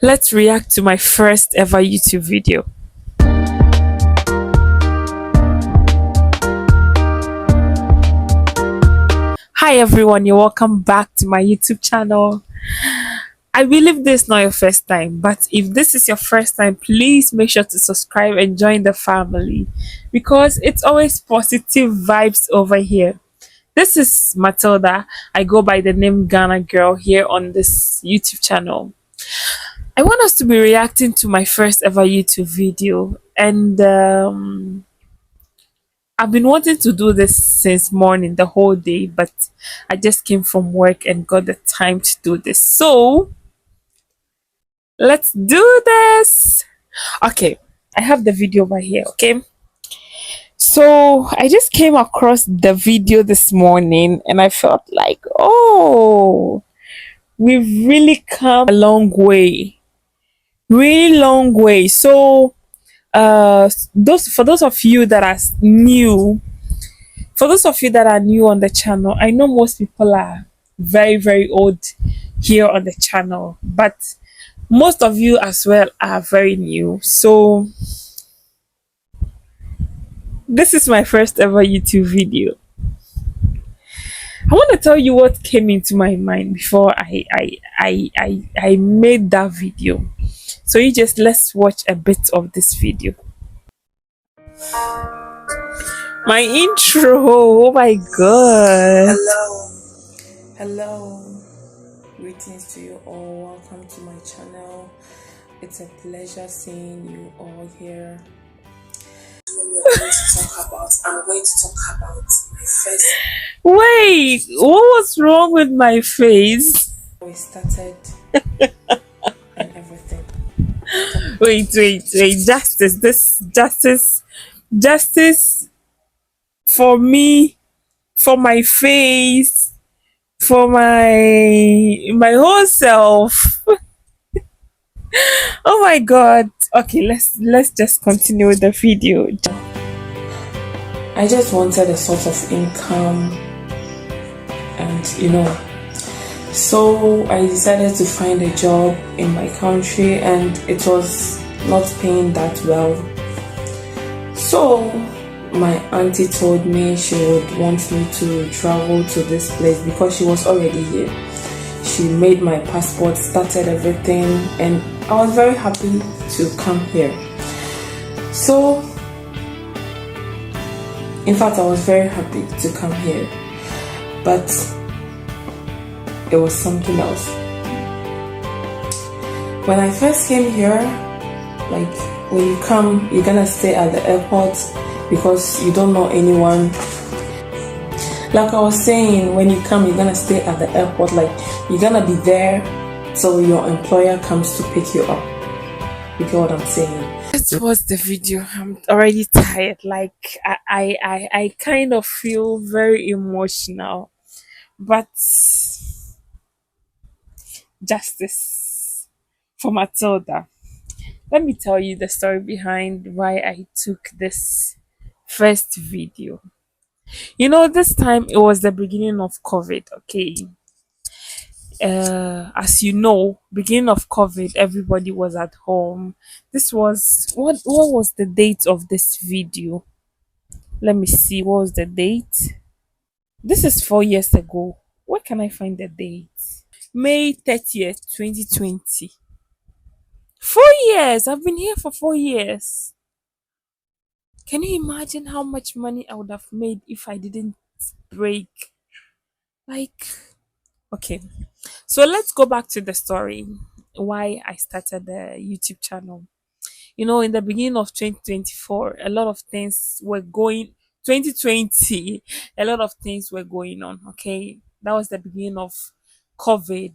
Let's react to my first ever YouTube video. Hi everyone, you're welcome back to my YouTube channel. I believe this is not your first time, but if this is your first time, please make sure to subscribe and join the family because it's always positive vibes over here. This is Matilda. I go by the name Ghana Girl here on this YouTube channel. I want us to be reacting to my first ever YouTube video, and I've been wanting to do this since morning, the whole day, but I just came from work and got the time to do this. So let's do this. Okay, I have the video right here. Okay, so I just came across the video this morning and I felt like, oh, we've really come a long way, really long way. So those of you that are new, for those of you that are new on the channel, I know most people are very old here on the channel, but most of you as well are very new. So this is my first ever YouTube video. I want to tell you what came into my mind before I made that video. So you just let's watch a bit of this video. My intro, oh my god. Hello, greetings to you all. Welcome to my channel. It's a pleasure seeing you all here. I'm going to talk about my face. Wait, what was wrong with my face? We started and everything. Wait. Justice for me, for my face, for my whole self. Oh my god. Okay, let's just continue with the video. I just wanted a source of income, and so I decided to find a job in my country, and it was not paying that well. So my auntie told me she would want me to travel to this place because she was already here. She made my passport, started everything, and I was very happy to come here. So in fact, I was very happy to come here, but it was something else. When I first came here, like when you come, you're gonna stay at the airport because you don't know anyone. Like I was saying, when you come, you're gonna stay at the airport, like you're gonna be there till your employer comes to pick you up. You get what I'm saying? This was the video. I'm already tired. Like I kind of feel very emotional, but justice for Matilda. Let me tell you the story behind why I took this first video. This time it was the beginning of COVID. Okay, as you know, beginning of COVID, everybody was at home. This was what was the date of this video? Let me see, what was the date? This is 4 years ago. Where can I find the date? May 30th, 2020. 4 years. I've been here for 4 years. Can you imagine how much money I would have made if I didn't break? Like, okay. So let's go back to the story why I started the YouTube channel. In the beginning of 2024, a lot of things were going 2020, a lot of things were going on. Okay. That was the beginning of COVID.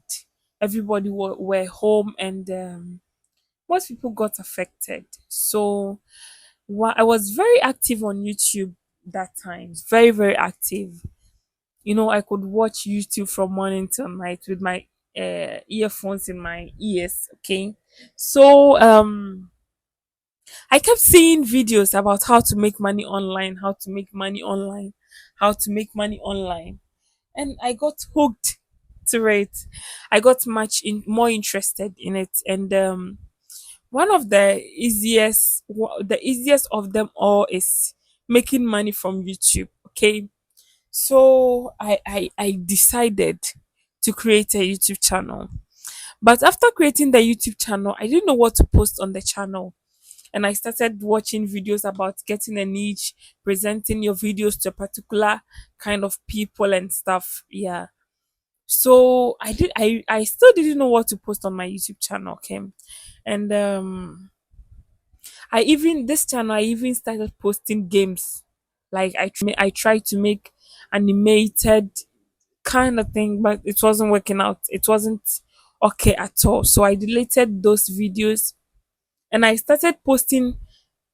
Everybody were home, and most people got affected. So I was very active on YouTube that time. Very active. I could watch YouTube from morning till night with my earphones in my ears. Okay. So I kept seeing videos about how to make money online, how to make money online, how to make money online. And I got hooked. to it, I got more interested in it, and one of the easiest of them all is making money from YouTube. Okay, so I decided to create a YouTube channel. But after creating the YouTube channel, I didn't know what to post on the channel. And I started watching videos about getting a niche, presenting your videos to a particular kind of people and stuff. Yeah. So I still didn't know what to post on my YouTube channel, okay? And I even started posting games. Like I tried to make animated kind of thing, but it wasn't working out. It wasn't okay at all. So I deleted those videos and I started posting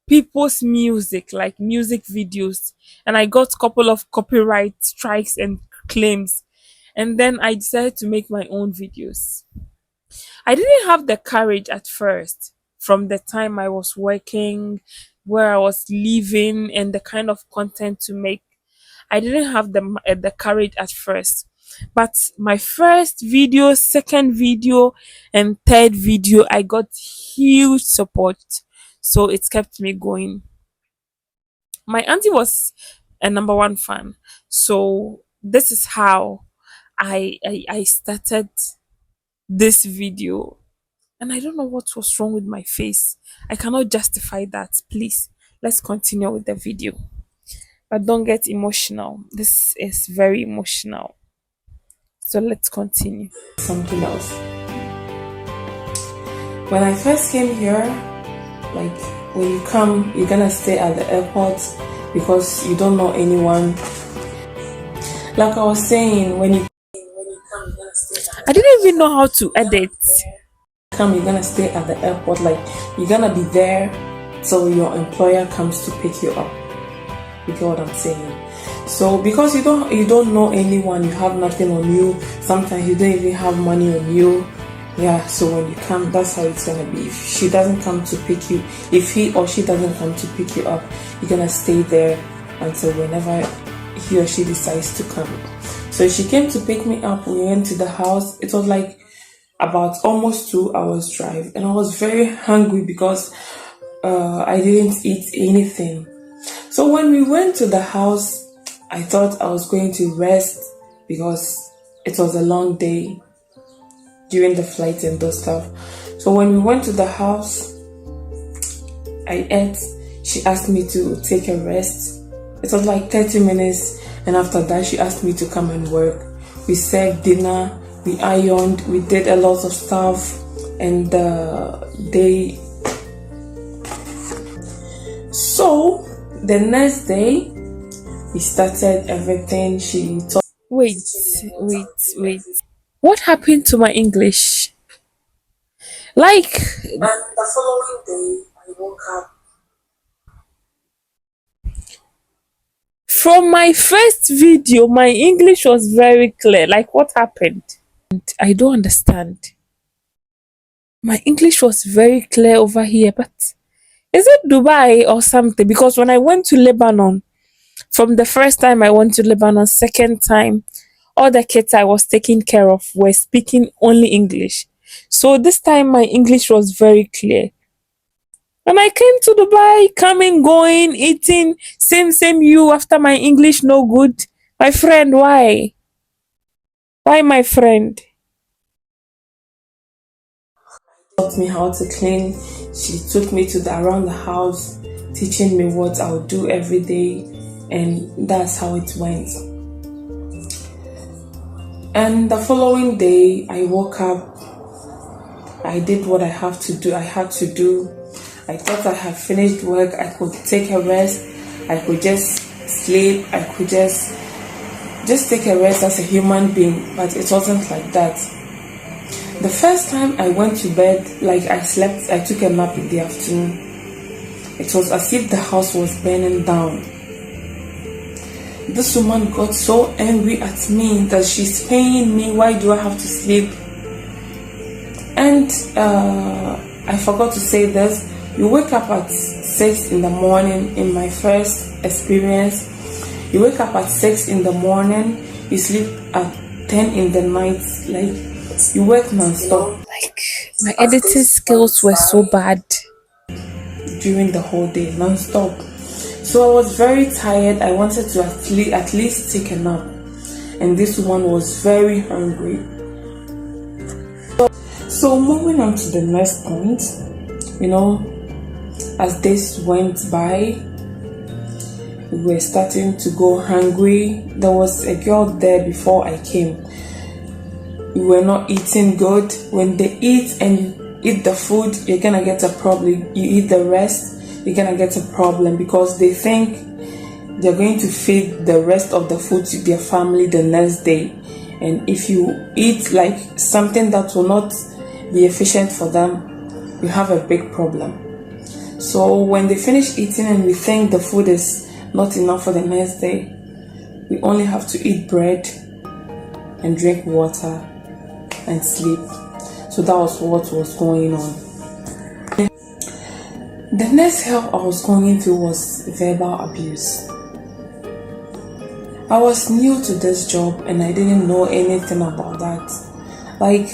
people's music, like music videos. And I got a couple of copyright strikes and claims. And then I decided to make my own videos. I didn't have the courage at first from the time I was working, where I was living, and the kind of content to make. I didn't have the courage at first. But my first video, second video, and third video, I got huge support. So it kept me going. My auntie was a number one fan. So this is how I started this video. And I don't know what was wrong with my face. I cannot justify that. Please, let's continue with the video. But don't get emotional. This is very emotional. So let's continue. Something else. When I first came here, like when you come, you're gonna stay at the airport because you don't know anyone. Like I was saying, when you come, you're gonna stay at I didn't even know how to edit. you're gonna stay at the airport. Like you're gonna be there till your employer comes to pick you up. You get what I'm saying? So because you don't know anyone, you have nothing on you. Sometimes you don't even have money on you. Yeah, so when you come, that's how it's gonna be. If she doesn't come to pick you, if he or she doesn't come to pick you up, you're gonna stay there until whenever he or she decides to come. So she came to pick me up. We went to the house. It was like about almost 2 hours drive, and I was very hungry because I didn't eat anything. So when we went to the house, I thought I was going to rest because it was a long day during the flight and those stuff. So when we went to the house, I ate. She asked me to take a rest. It was like 30 minutes, and after that, she asked me to come and work. We served dinner, we ironed, we did a lot of stuff, and they. So the next day, we started everything. She told. Wait. What happened to my English? Like, And the following day, I woke up. from my first video, my English was very clear. Like, what happened? I don't understand. My English was very clear over here, but is it Dubai or something? Because when I went to Lebanon, from the first time I went to Lebanon, second time, all the kids I was taking care of were speaking only English. So this time my English was very clear. When I came to Dubai, coming, going, eating, same you after my English no good. My friend, why? Why my friend? Taught me how to clean. She took me to around the house, teaching me what I would do every day, and that's how it went. And the following day, I woke up. I did what I have to do. I had to do. I thought I had finished work. I could take a rest. I could just sleep. I could just take a rest as a human being. But it wasn't like that. The first time I went to bed, like I slept, I took a nap in the afternoon. It was as if the house was burning down. This woman got so angry at me that she's paying me. Why do I have to sleep? And I forgot to say this. You wake up at 6 in the morning. In my first experience, you wake up at 6 in the morning. You sleep at 10 in the night, like you work non-stop Like my editing skills were so bad. during the whole day, non-stop. So I was very tired. I wanted to at least take a nap. And this woman was very hungry. So moving on to the next point, you know, as days went by, we were starting to go hungry. There was a girl there before I came. We were not eating good. When they eat and eat the food, you're gonna get a problem. You eat the rest, you're gonna get a problem because they think they're going to feed the rest of the food to their family the next day. And if you eat like something that will not be efficient for them, you have a big problem. So when they finish eating and we think the food is not enough for the next day, we only have to eat bread and drink water and sleep. So that was what was going on. The next help I was going through was verbal abuse. I was new to this job and I didn't know anything about that. Like,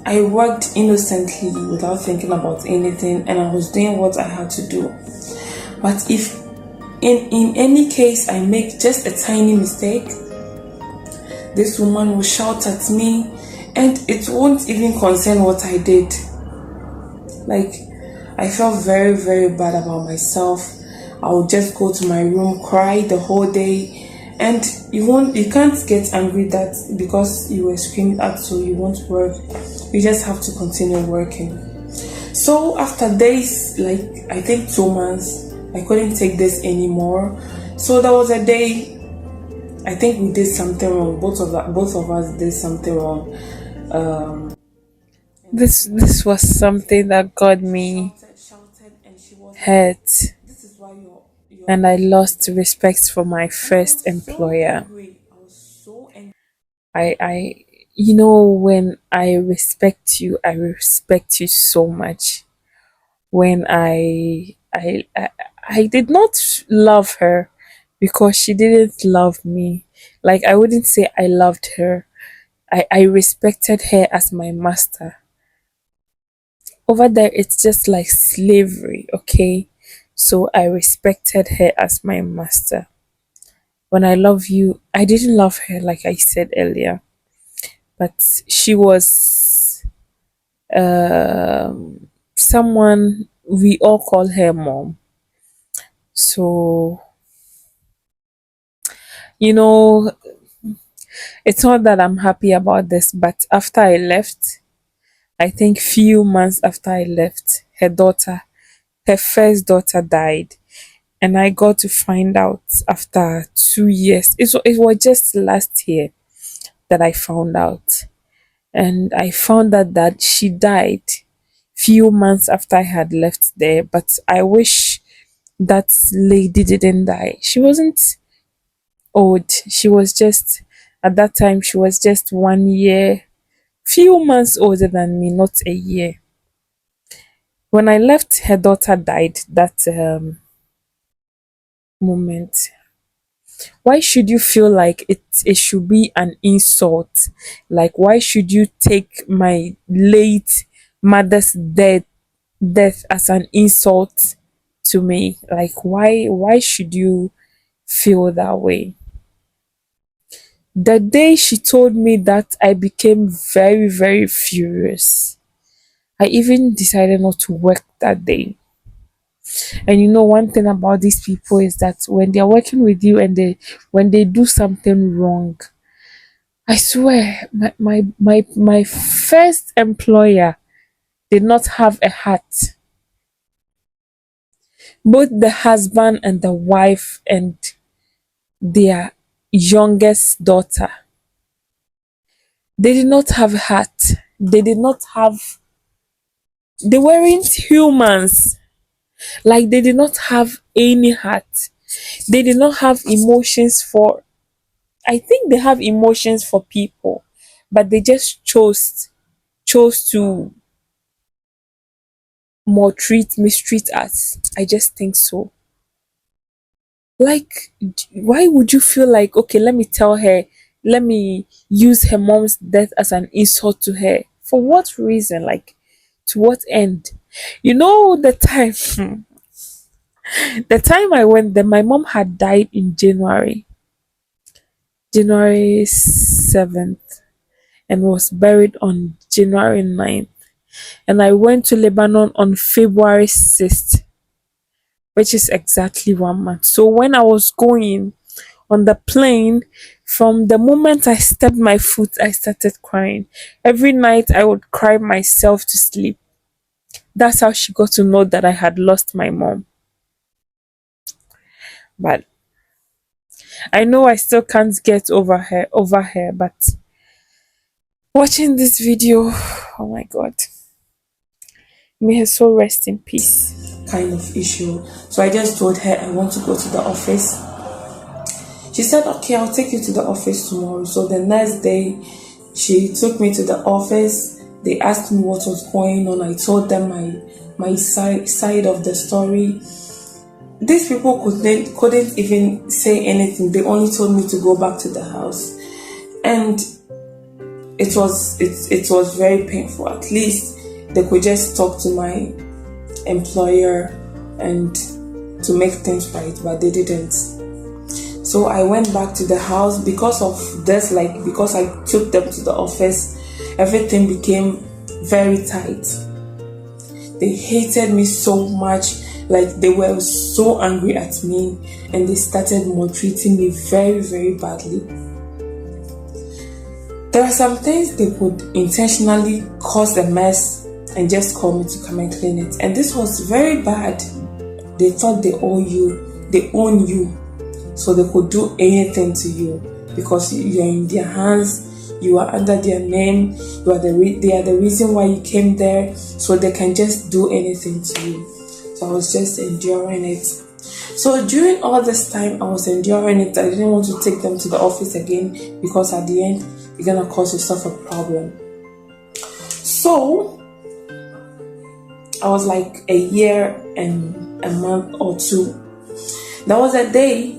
I worked innocently without thinking about anything and I was doing what I had to do. But if in any case I make just a tiny mistake, this woman will shout at me and it won't even concern what I did. Like, I felt very, very bad about myself. I would just go to my room, cry the whole day, and you can't get angry that because you were screamed at so you won't work. You just have to continue working. So after days, like I think 2 months, I couldn't take this anymore. So there was a day I think we did something wrong. Both of us did something wrong. This was something that got me Shouted, and she was like, hurt, "This is why you're and not." I lost respect for my And I was first so employer. angry. I was so angry. I you know, when I respect you so much. When I did not love her because she didn't love me. Like, I wouldn't say I loved her. I respected her as my master. Over there it's just like slavery, okay? So I respected her as my master. When I love you, I didn't love her like I said earlier, but she was someone we all call her mom. So, you know, it's not that I'm happy about this, but after I left, I think few months after I left, her first daughter died. And I got to find out after 2 years. It was just last year that I found out. And I found out that she died few months after I had left there. But I wish that lady didn't die. She wasn't old. She was just, at that time, she was just 1 year, few months older than me, not a year. When I left, her daughter died that moment. Why should you feel like it should be an insult? Like, why should you take my late mother's death as an insult to me? Like, why should you feel that way? The day she told me that, I became very, very furious. I even decided not to work that day. And you know, one thing about these people is that when they're working with you and when they do something wrong, I swear, my first employer did not have a heart. Both the husband and the wife and their youngest daughter, they did not have a heart. They did not have, they weren't humans. Like, they did not have any heart. They did not have emotions for, I think they have emotions for people, but they just chose to mistreat us. I just think so. Like, why would you feel like, okay, let me tell her, let me use her mom's death as an insult to her. For what reason? Like, to what end? You know, the time, the time I went there, my mom had died in January 7th, and was buried on January 9th. And I went to Lebanon on February 6th, which is exactly 1 month. So when I was going on the plane, from the moment I stepped my foot, I started crying. Every night I would cry myself to sleep. That's how she got to know that I had lost my mom. But I know I still can't get over her, but watching this video, oh my god. May her soul rest in peace. Kind of issue. So I just told her I want to go to the office. She said, okay, I'll take you to the office tomorrow. So the next day, she took me to the office. They asked me what was going on. I told them my side of the story. These people couldn't even say anything. They only told me to go back to the house. And it was very painful. At least they could just talk to my employer and to make things right, but they didn't. So I went back to the house because of this, like because I took them to the office, everything became very tight. They hated me so much, like they were so angry at me, and they started maltreating me very, very badly. There are some things they could intentionally cause a mess and just call me to come and clean it. And this was very bad. They thought they own you, so they could do anything to you because you're in their hands, you are under their name, they are the reason why you came there, so they can just do anything to you. So I was just enduring it. So during all this time I was enduring it, I didn't want to take them to the office again because at the end, you're gonna cause yourself a problem. So I was like a year and a month or two. There was a day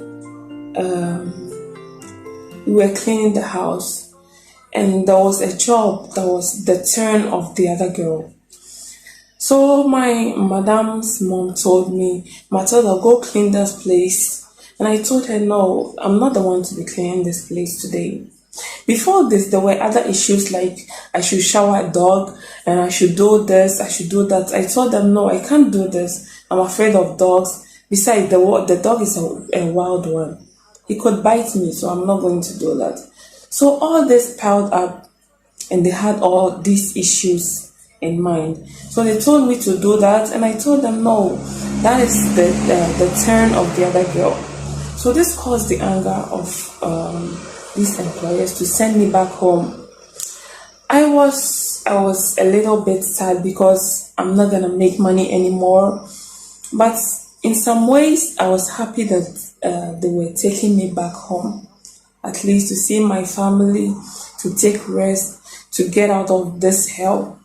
we were cleaning the house, and there was a job that was the turn of the other girl. So my madam's mom told me, Matilda, go clean this place. And I told her, no, I'm not the one to be cleaning this place today. Before this, there were other issues like I should shower a dog and I should do this, I should do that. I told them, no, I can't do this. I'm afraid of dogs. Besides, the dog is a wild one. He could bite me, so I'm not going to do that. So all this piled up, and they had all these issues in mind. So they told me to do that, and I told them, no, that is the turn of the other girl. So this caused the anger of these employers to send me back home. I was a little bit sad because I'm not gonna make money anymore, but in some ways I was happy that they were taking me back home, at least to see my family, to take rest, to get out of this hell.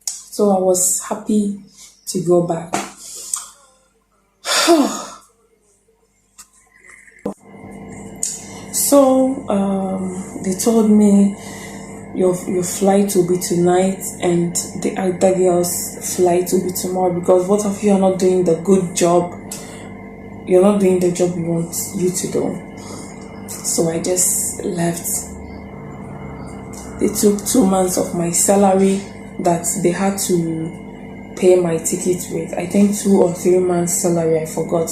So I was happy to go back. So they told me your flight will be tonight and the other girl's flight will be tomorrow because both of you are not doing the good job. You're not doing the job we want you to do. So I just left. They took 2 months of my salary that they had to pay my ticket with. I think 2 or 3 months salary, I forgot.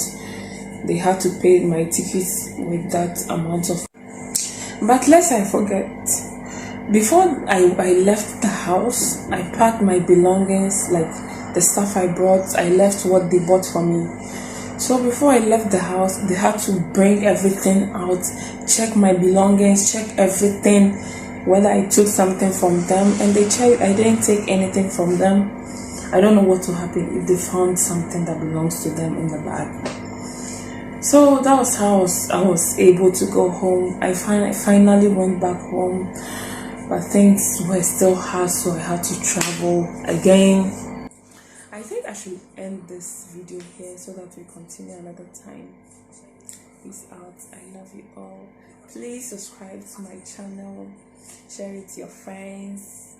They had to pay my tickets with that amount of. But lest I forget, before I left the house, I packed my belongings, like the stuff I brought. I left what they bought for me. So before I left the house, they had to bring everything out, check my belongings, check everything, whether I took something from them, and they checked. I didn't take anything from them. I don't know what will happen if they found something that belongs to them in the bag. So that was how I was able to go home. I finally went back home, but things were still hard, so I had to travel again. I think I should end this video here so that we continue another time. Peace out. I love you all. Please subscribe to my channel, share it to your friends,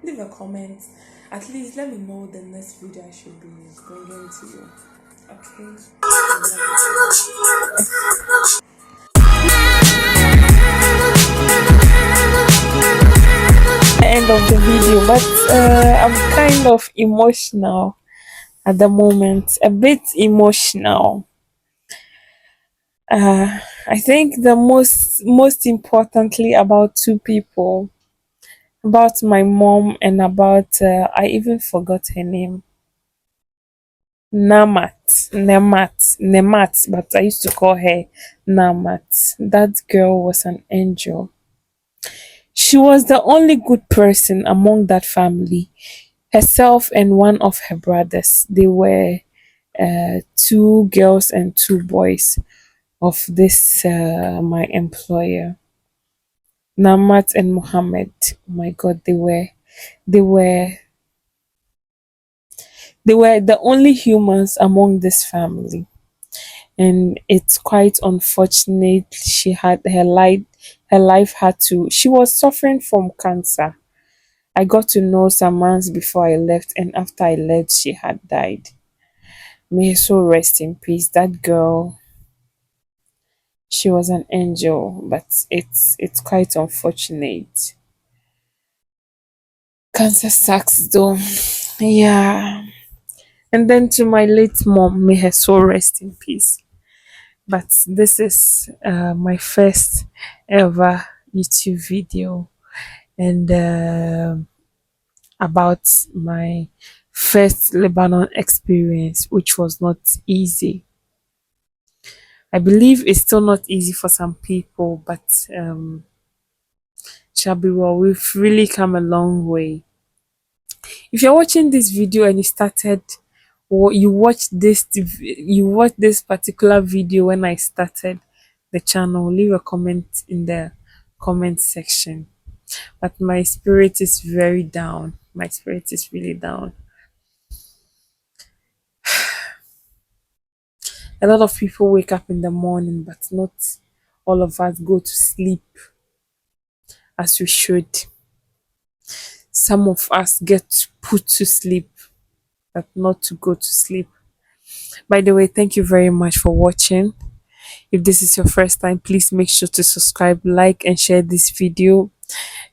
leave a comment. At least let me know the next video I should be bringing to you. Okay? The end of the video, but I'm kind of emotional at the moment, a bit emotional. I think the most importantly about two people, about my mom and about I even forgot her name. Nemat, but I used to call her Namat. That girl was an angel. She was the only good person among that family. Herself and one of her brothers. They were two girls and two boys of this my employer. Namat and Mohammed. Oh my God, they were they were the only humans among this family, and it's quite unfortunate she had her life had to she was suffering from cancer. I got to know some months before I left, and after I left she had died. May her soul rest in peace. That girl, she was an angel, but it's quite unfortunate. Cancer sucks though. Yeah. And then to my late mom, may her soul rest in peace. But this is my first ever YouTube video, and about my first Lebanon experience, which was not easy. I believe it's still not easy for some people, but shall be well. We've really come a long way. If you're watching this video and you started, or you watched this particular video when I started the channel, leave a comment in the comment section. But my spirit is very down. My spirit is really down. A lot of people wake up in the morning, but not all of us go to sleep as we should. Some of us get put to sleep, but not to go to sleep. By the way, thank you very much for watching. If this is your first time, please make sure to subscribe, like, and share this video.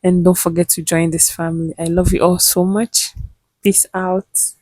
And don't forget to join this family. I love you all so much. Peace out.